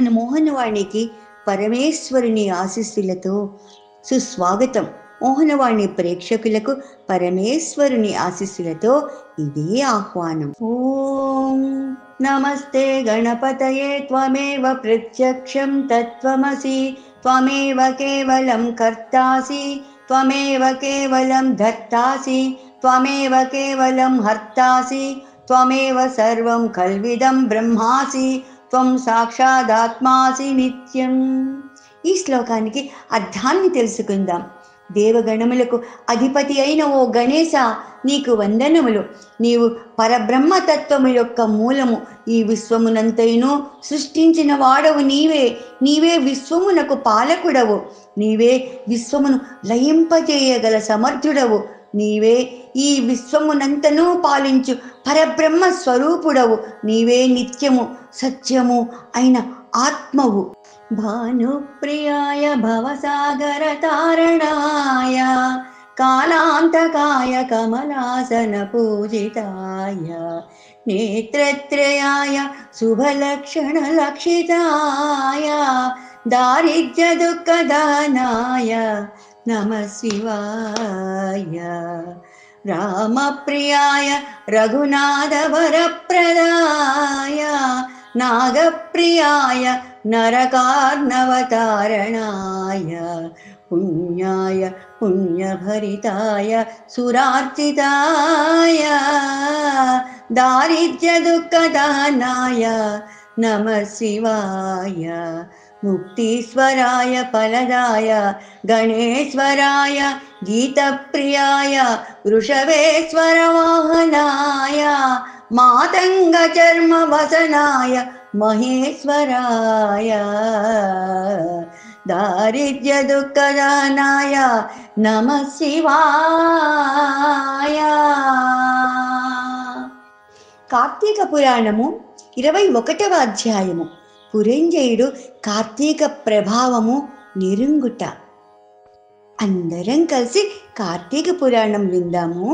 మన మోహనవాణికి పరమేశ్వరుని ఆశీస్సులతో సుస్వాగతం. మోహనవాణి ప్రేక్షకులకు పరమేశ్వరుని ఆశీస్సులతో ఇదే ఆహ్వానం. ఓం నమస్తే గణపతయే త్వమేవ ప్రత్యక్షం తత్వమసి త్వమేవ కేవలం కర్తాసి త్వమేవ కేవలం ధర్తాసి త్వమేవ కేవలం హర్తాసి త్వమేవ సర్వం కల్విదం బ్రహ్మాసి త్వం సాక్షాదాత్మాసి నిత్యం. ఈ శ్లోకానికి అర్థాన్ని తెలుసుకుందాం. దేవగణములకు అధిపతి అయిన ఓ గణేశ, నీకు వందనములు. నీవు పరబ్రహ్మతత్వము యొక్క మూలము. ఈ విశ్వమునంతైను సృష్టించిన వాడవు నీవే. నీవే విశ్వమునకు పాలకుడవు. నీవే విశ్వమును లయింపజేయగల సమర్థుడవు. నీవే ఈ విశ్వమునంతను పాలించు పరబ్రహ్మ స్వరూపుడవు. నీవే నిత్యము సత్యము అయిన ఆత్మవు. భానుప్రియాయ భవసాగర తారణాయ కాలాంతకాయ కమలాసన పూజితాయ నేత్రత్రయాయ శుభలక్షణ లక్షితాయ దారిద్ర్య దుఃఖదానాయ నమః శివాయ. రామప్రియాయ రఘునాథ వరప్రదాయ నాగప్రియాయ నరకార్ణవతారణాయ పుణ్యాయ పుణ్యభరితాయ సురార్చితాయ దారిద్ర్య దుఃఖదానాయ నమః శివాయ. ముక్తీశ్వరాయ ఫలదాయ గణేశ్వరాయ గీతప్రియాయ వృషభేశ్వర వాహనాయ మాతంగ చర్మ వసనాయ మహేశ్వరాయ దారిద్ర్య దుఃఖదానాయ నమః శివాయ. కార్తీక పురాణము 21వ అధ్యాయము. పురంజయుడు కార్తీక ప్రభావము నిరుంగుట. అందరం కలిసి కార్తీక పురాణం విందాము.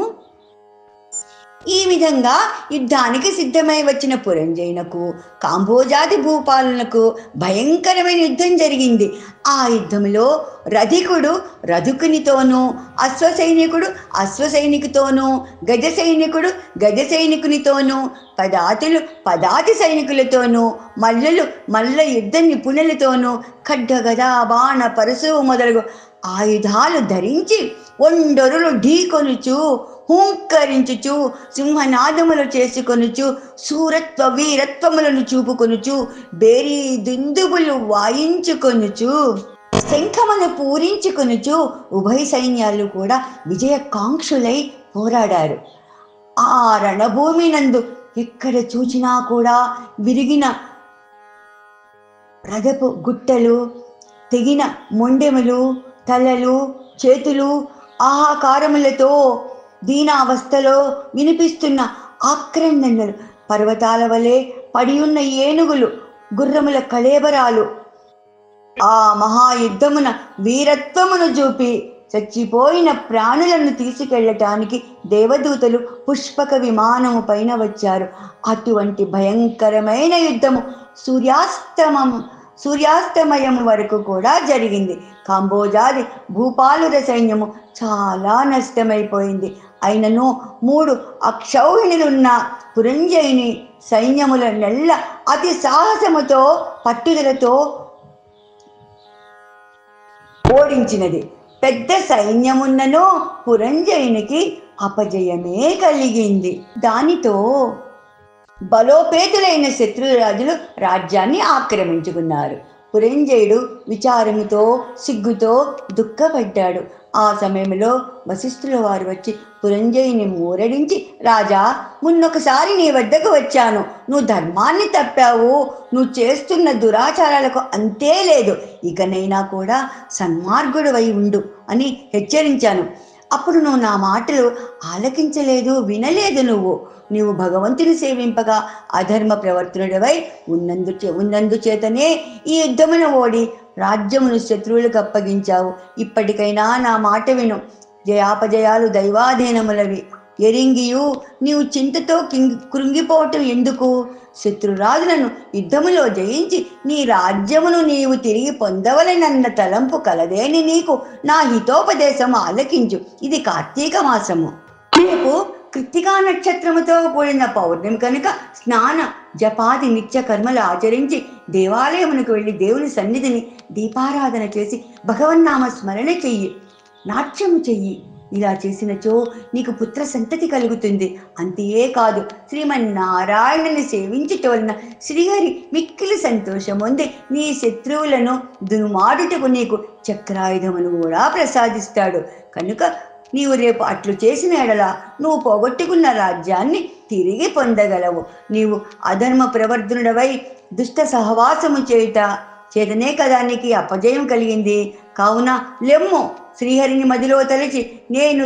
ఈ విధంగా యుద్ధానికి సిద్ధమై వచ్చిన పురంజయునకు కాంబోజాది భూపాలనకు భయంకరమైన యుద్ధం జరిగింది. ఆ యుద్ధంలో రధికుడు రధికునితోనూ, అశ్వసైనికుడు అశ్వసైనికుతోనూ, గజ సైనికుడు గజ సైనికునితోనూ, పదాతులు పదాతి సైనికులతోనూ, మల్లులు మల్ల యుద్ధ నిపుణులతోనూ, ఖడ్గగద బాణ పరశువు మొదలగు ఆయుధాలు ధరించి ఒండరులు ఢీకొనుచు, హూంకరించుచు, సింహనాదములు చేసుకొనుచు, సూరత్వ వీరత్వములను చూపుకొనుచు, బేరీ దుందుబులు వాయించుకొనుచు, శంఖమును పూరించుకొనుచు ఉభయ సైన్యాలు కూడా విజయకాంక్షులై పోరాడారు. ఆ రణభూమి నందు ఎక్కడ చూచినా కూడా విరిగిన రథపు గుట్టలు, తెగిన మొండెములు, తలలు, చేతులు, ఆహాకారములతో దీనావస్థలో వినిపిస్తున్న ఆక్రందనలు, పర్వతాల వలె పడి ఉన్న ఏనుగులు, గుర్రముల కళేబరాలు, ఆ మహాయుద్ధమున వీరత్వమును చూపి చచ్చిపోయిన ప్రాణులను తీసుకెళ్లటానికి దేవదూతలు పుష్పక విమానము పైన వచ్చారు. అటువంటి భయంకరమైన యుద్ధము సూర్యాస్తమయం వరకు కూడా జరిగింది. కాంబోజాది భూపాలుర సైన్యము చాలా నష్టమైపోయింది. అయినను 3 అక్షౌహిణులున్న పురంజయుని సైన్యముల నెల్ల అతి సాహసముతో పట్టుదలతో ఓడించినది. పెద్ద సైన్యమున్నను పురంజయునికి అపజయమే కలిగింది. దానితో బలోపేతులైన శత్రురాజులు రాజ్యాన్ని ఆక్రమించుకున్నారు. పురంజయుడు విచారముతో సిగ్గుతో దుఃఖపడ్డాడు. ఆ సమయంలో వశిష్ఠుల వారు వచ్చి పురంజయుని మూరడించి, రాజా, మున్నొకసారి నీ వద్దకు వచ్చాను. నువ్వు ధర్మాన్ని తప్పావు. నువ్వు చేస్తున్న దురాచారాలకు అంతే లేదు. ఇకనైనా కూడా సన్మార్గుడు అయి ఉండు అని హెచ్చరించాను. అప్పుడు నువ్వు నా మాటలు ఆలకించలేదు, వినలేదు. నీవు భగవంతుని సేవింపగా అధర్మ ప్రవర్తనుడవై ఉన్నందుచేతనే ఈ యుద్ధమున ఓడి రాజ్యమును శత్రువులకు అప్పగించావు. ఇప్పటికైనా నా మాట విను. జయాపజయాలు దైవాధీనములవి. ఎరింగియు నీవు చింతతో కృంగిపోవటం ఎందుకు? శత్రురాజులను యుద్ధములో జయించి నీ రాజ్యమును నీవు తిరిగి పొందవలెనన్న తలంపు కలదేని నీకు నా హితోపదేశం ఆలకించు. ఇది కార్తీక మాసము. రేపు కృత్తికా నక్షత్రముతో కూడిన పౌర్ణమి కనుక స్నాన జపాది నిత్య కర్మలు ఆచరించి దేవాలయమునకు వెళ్ళి దేవుని సన్నిధిని దీపారాధన చేసి భగవన్నామ స్మరణ చెయ్యి, నాట్యము చెయ్యి. ఇలా చేసినచో నీకు పుత్ర సంతతి కలుగుతుంది. అంతేకాదు, శ్రీమన్నారాయణుని సేవించుట వలన శ్రీహరి మిక్కిలి సంతోషం పొంది నీ శత్రువులను దునుమాడుటకు నీకు చక్రాయుధమును కూడా ప్రసాదిస్తాడు. కనుక నీవు రేపు అట్లు చేసిన ఎడల నువ్వు పోగొట్టుకున్న రాజ్యాన్ని తిరిగి పొందగలవు. నీవు అధర్మ ప్రవర్ధనుడవై దుష్ట సహవాసము చేతనే కదా నీకు అపజయం కలిగింది. కావున లెమ్ము, శ్రీహరిని మదిలో తలచి నేను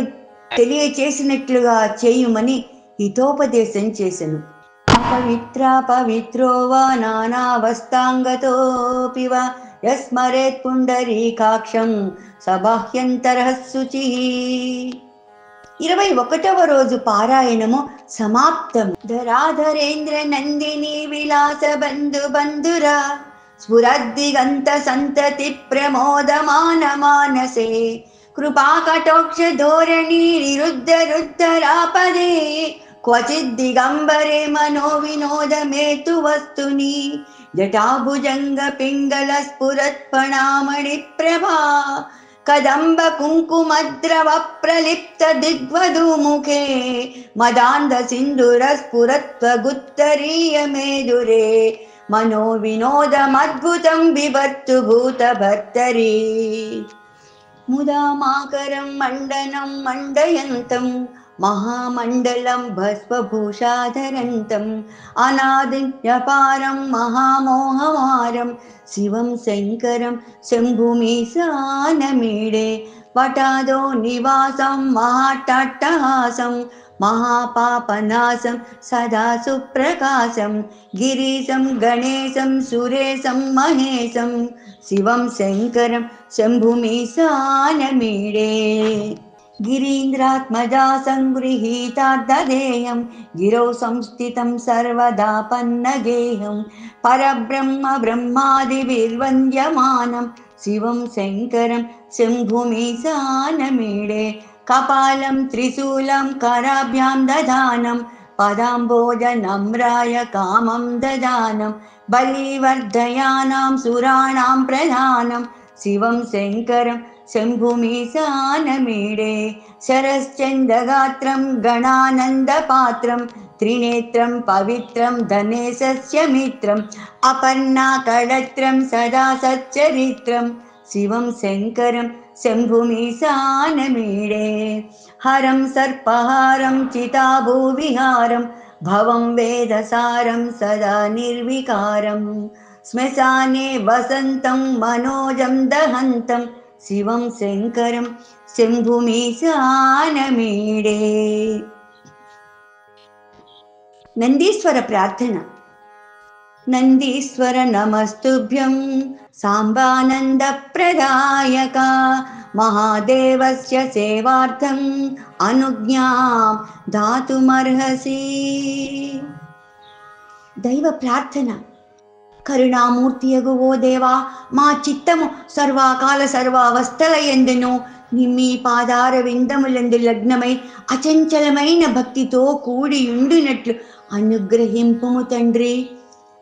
తెలియచేసినట్లుగా చేయుమని హితోపదేశం చేసెను. పవిత్రో వా నానావస్థాంగతోపి వా యస్మరేత్ పుండరీకాక్షం సబాహ్యంతరః శుచిః. 21వ రోజు పారాయణము సమాప్తం. ధరాధరేంద్ర నందిని విలాస బంధురా స్ఫురద్దిగంత సంతతి ప్రమోదమాన మానసే కృపాకటోక్ష ధోరణి రుద్ధరాపదే క్వచిద్దిగంబరే మనో వినోదమేతు వస్తుని జటాభుజంగ పింగళ స్ఫురత్పణామణి ప్రభా కదంబ కుంకుమద్రవ ప్రలిప్త దిగ్వధూముఖే మదాంధ సింధుర స్ఫురత్వగుత్తరీయ మేదురే మనో వినోదమద్భుతం బిభర్తు భూత భర్తరీ ముదామాకరం మండనం మండయంతం మహామండలం భస్వభూషాధరంతం అనాదిన్యపారం మహామోహమారం శివం శంకరం శంభుమీశానమీడే వటాదో నివాసం మహాట్టహాసం మహాపాపనాశం సదా సుప్రకాశం గిరీశం గణేశం సురేశం మహేశం శివం శంకరం శంభుమీశానమీడే గిరీంద్రాత్మజా సంగృహీతార్థదేయం గిరౌ సంస్థితం సర్వదా పన్నగేయం పరబ్రహ్మ బ్రహ్మాదిభిర్వంద్యమానం శివం శంకరం శంభుమీశానమీడే కపాలం త్రిశూలం కరాభ్యాం దధానం పదాంబోజనమ్రాయ కామం దదానం బలివర్ధయానాం సురాణాం ప్రధానం శివం శంకరం శంభుమీశానమీడే శరశ్చంద్రగాత్రం గణానందపాత్రం త్రినేత్రం పవిత్రం ధనేశస్య మిత్రం అపర్ణాకళత్రం సదా సచ్చరిత్రం శివం శంకరం శంభుమీశానమీడే హరం సర్పహారం చితాభూవిహారం భవం వేదసారం సదా నిర్వికారం శ్మశానే వసంతం మనోజం దహంతం శివం శంకరం శంభుమీశానమీడే. నందీశ్వర ప్రార్థన. నందీశ్వర నమస్తుభ్యం సాంబానంద ప్రదాయక మహాదేవస్య సేవార్థం అనుజ్ఞాం దాతుమర్హసి. దైవ ప్రార్థన. కరుణామూర్తియగు ఓ దేవా, మా చిత్తము సర్వకాల సర్వావస్థల యందును మీ పాదార విందములందు లగ్నమై అచంచలమైన భక్తితో కూడియుండునట్లు అనుగ్రహింపుము తండ్రి.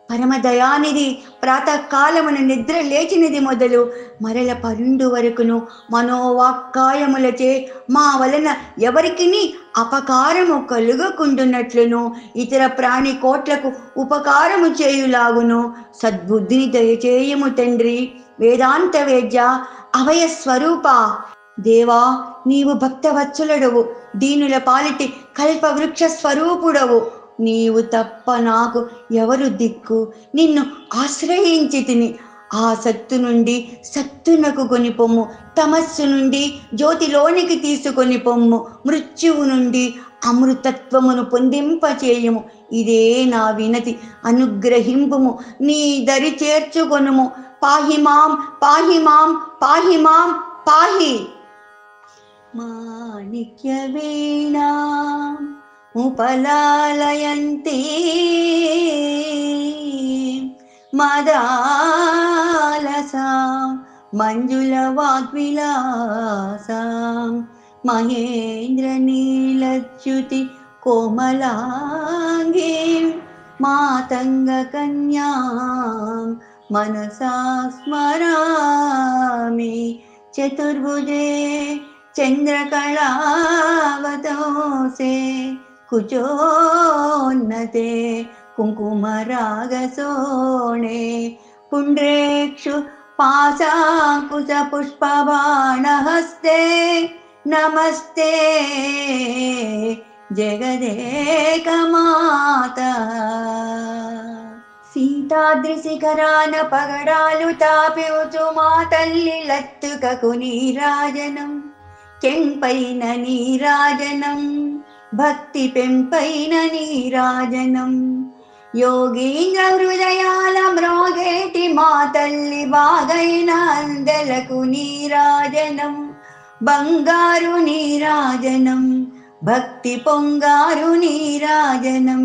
పరమదయానిధి, ప్రాతకాలమున నిద్ర లేచినది మొదలు మరల పరుండు వరకును మనోవాక్కాయములచే మా వలన ఎవరికిని అపకారము కలుగకుండునట్లును ఇతర ప్రాణి కోట్లకు ఉపకారము చేయులాగును సద్బుద్ధిని దయచేయము తండ్రి. వేదాంత వేద్య, అభయ స్వరూప దేవా, నీవు భక్తవత్సలుడవు, దీనుల పాలిటి కల్పవృక్ష స్వరూపుడవు. నీవు తప్ప నాకు ఎవరు దిక్కు? నిన్ను ఆశ్రయించి తిని ఆ సత్తు నుండి సత్తునకు కొనిపొమ్ము, తమస్సు నుండి జ్యోతిలోనికి తీసుకొని పొమ్ము, మృత్యువు నుండి అమృతత్వమును పొందింపచేయము. ఇదే నా వినతి, అనుగ్రహింపుము, నీ దరి చేర్చుకొనుము. పాహిమాం పాహిమాం పాహిమాం పాహి. మాణిక్యవీణాం ఉపలాలయంతి మదాలసాం మంజులవాగ్విలాసాం మహేంద్రనీలచ్యుతి కోమలాంగీం మాతంగకన్యాం మనసా స్మరామి చతుర్భుజే చంద్రకళావతోసే కుచోన్నతే కుంకుమరాగసోణే పుండ్రేక్షు పాశాంకుశ పుష్పబాణహస్తే నమస్తే జగదేకమాతా సీతాద్రి శిఖరాన పగడాలు తాపివుచు మా తల్లి లత్తుకకు నీరాజనం కెంపైన నీరాజనం భక్తి పెంపైన నీరాజనం యోగీంద్ర హృదయాల మ్రోగేటి మా తల్లి బాగైన అందలకు నీరాజనం బంగారు నీరాజనం భక్తి పొంగారు నీరాజనం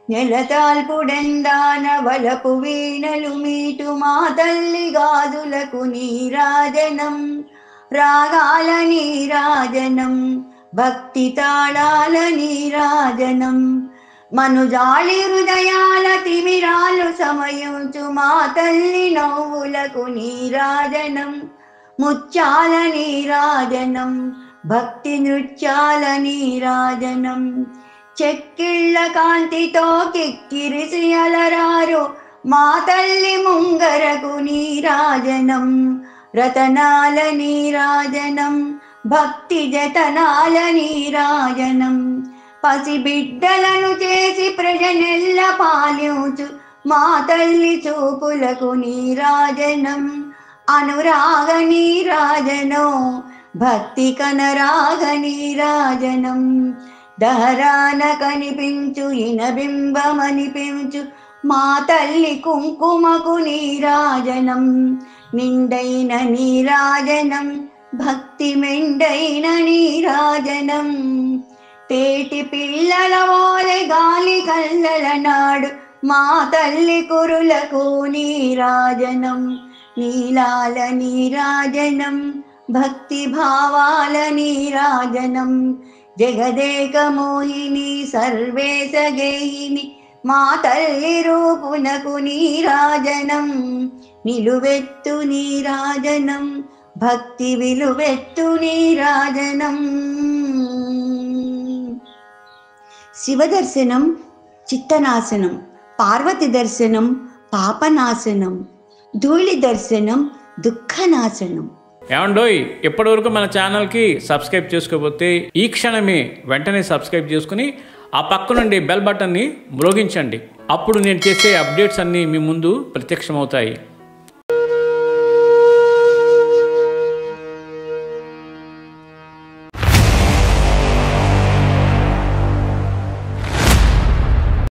నెలతాల్పుడెందాన వలపు వీణలు మీటు మా తల్లి గాజులకు నీరాజనం రాగాల నీరాజనం భక్తి తాళాల నీరాజనం మనుజాళి హృదయాల తిమిరాలు సమయించు మా తల్లి నవ్వులకు నీరాజనం ముత్యాల నీరాజనం భక్తి నృత్యాల నీరాజనం చెక్కిళ్ళ కాంతితో కిక్కిరిసి అలరారు మా తల్లి ముంగరకు నీరాజనం రతనాల నీరాజనం భక్తి జతనాల నీరాజనం పసిబిడ్డలను చేసి ప్రజనెల్ల పాలించు మా తల్లి చూపులకు నీరాజనం అనురాగ నీరాజనం భక్తి కనరాగ నీరాజనం దహరాన కనిపించు ఇనబింబమనిపించు మా తల్లి కుంకుమకు నీరాజనం నిండైన నీరాజనం భక్తి మెండైన నీరాజనం తేటి పిల్లల ఓలె గాలి కల్లల నాడు మా తల్లి కురులకు నీరాజనం నీలాల నీరాజనం భక్తి భావాల నీరాజనం జగదేక మోహిని సర్వేశ గేయిని మా తల్లి రూపునకు నీరాజనం నిలువెత్తు నీరాజనం భక్తి విలువెత్తు నీరాజనం శివ దర్శనం చిత్తనాశనం పార్వతి దర్శనం పాపనాశనం ధూళి దర్శనం దుఃఖనాశనం ఏమండోయ్ ఇప్పటివరకు మన ఛానల్కి సబ్స్క్రైబ్ చేసుకోకపోతే ఈ క్షణమే వెంటనే సబ్స్క్రైబ్ చేసుకుని ఆ పక్క నుండి బెల్ బటన్ని మ్రోగించండి. అప్పుడు నేను చేసే అప్డేట్స్ అన్నీ మీ ముందు ప్రత్యక్షమవుతాయి.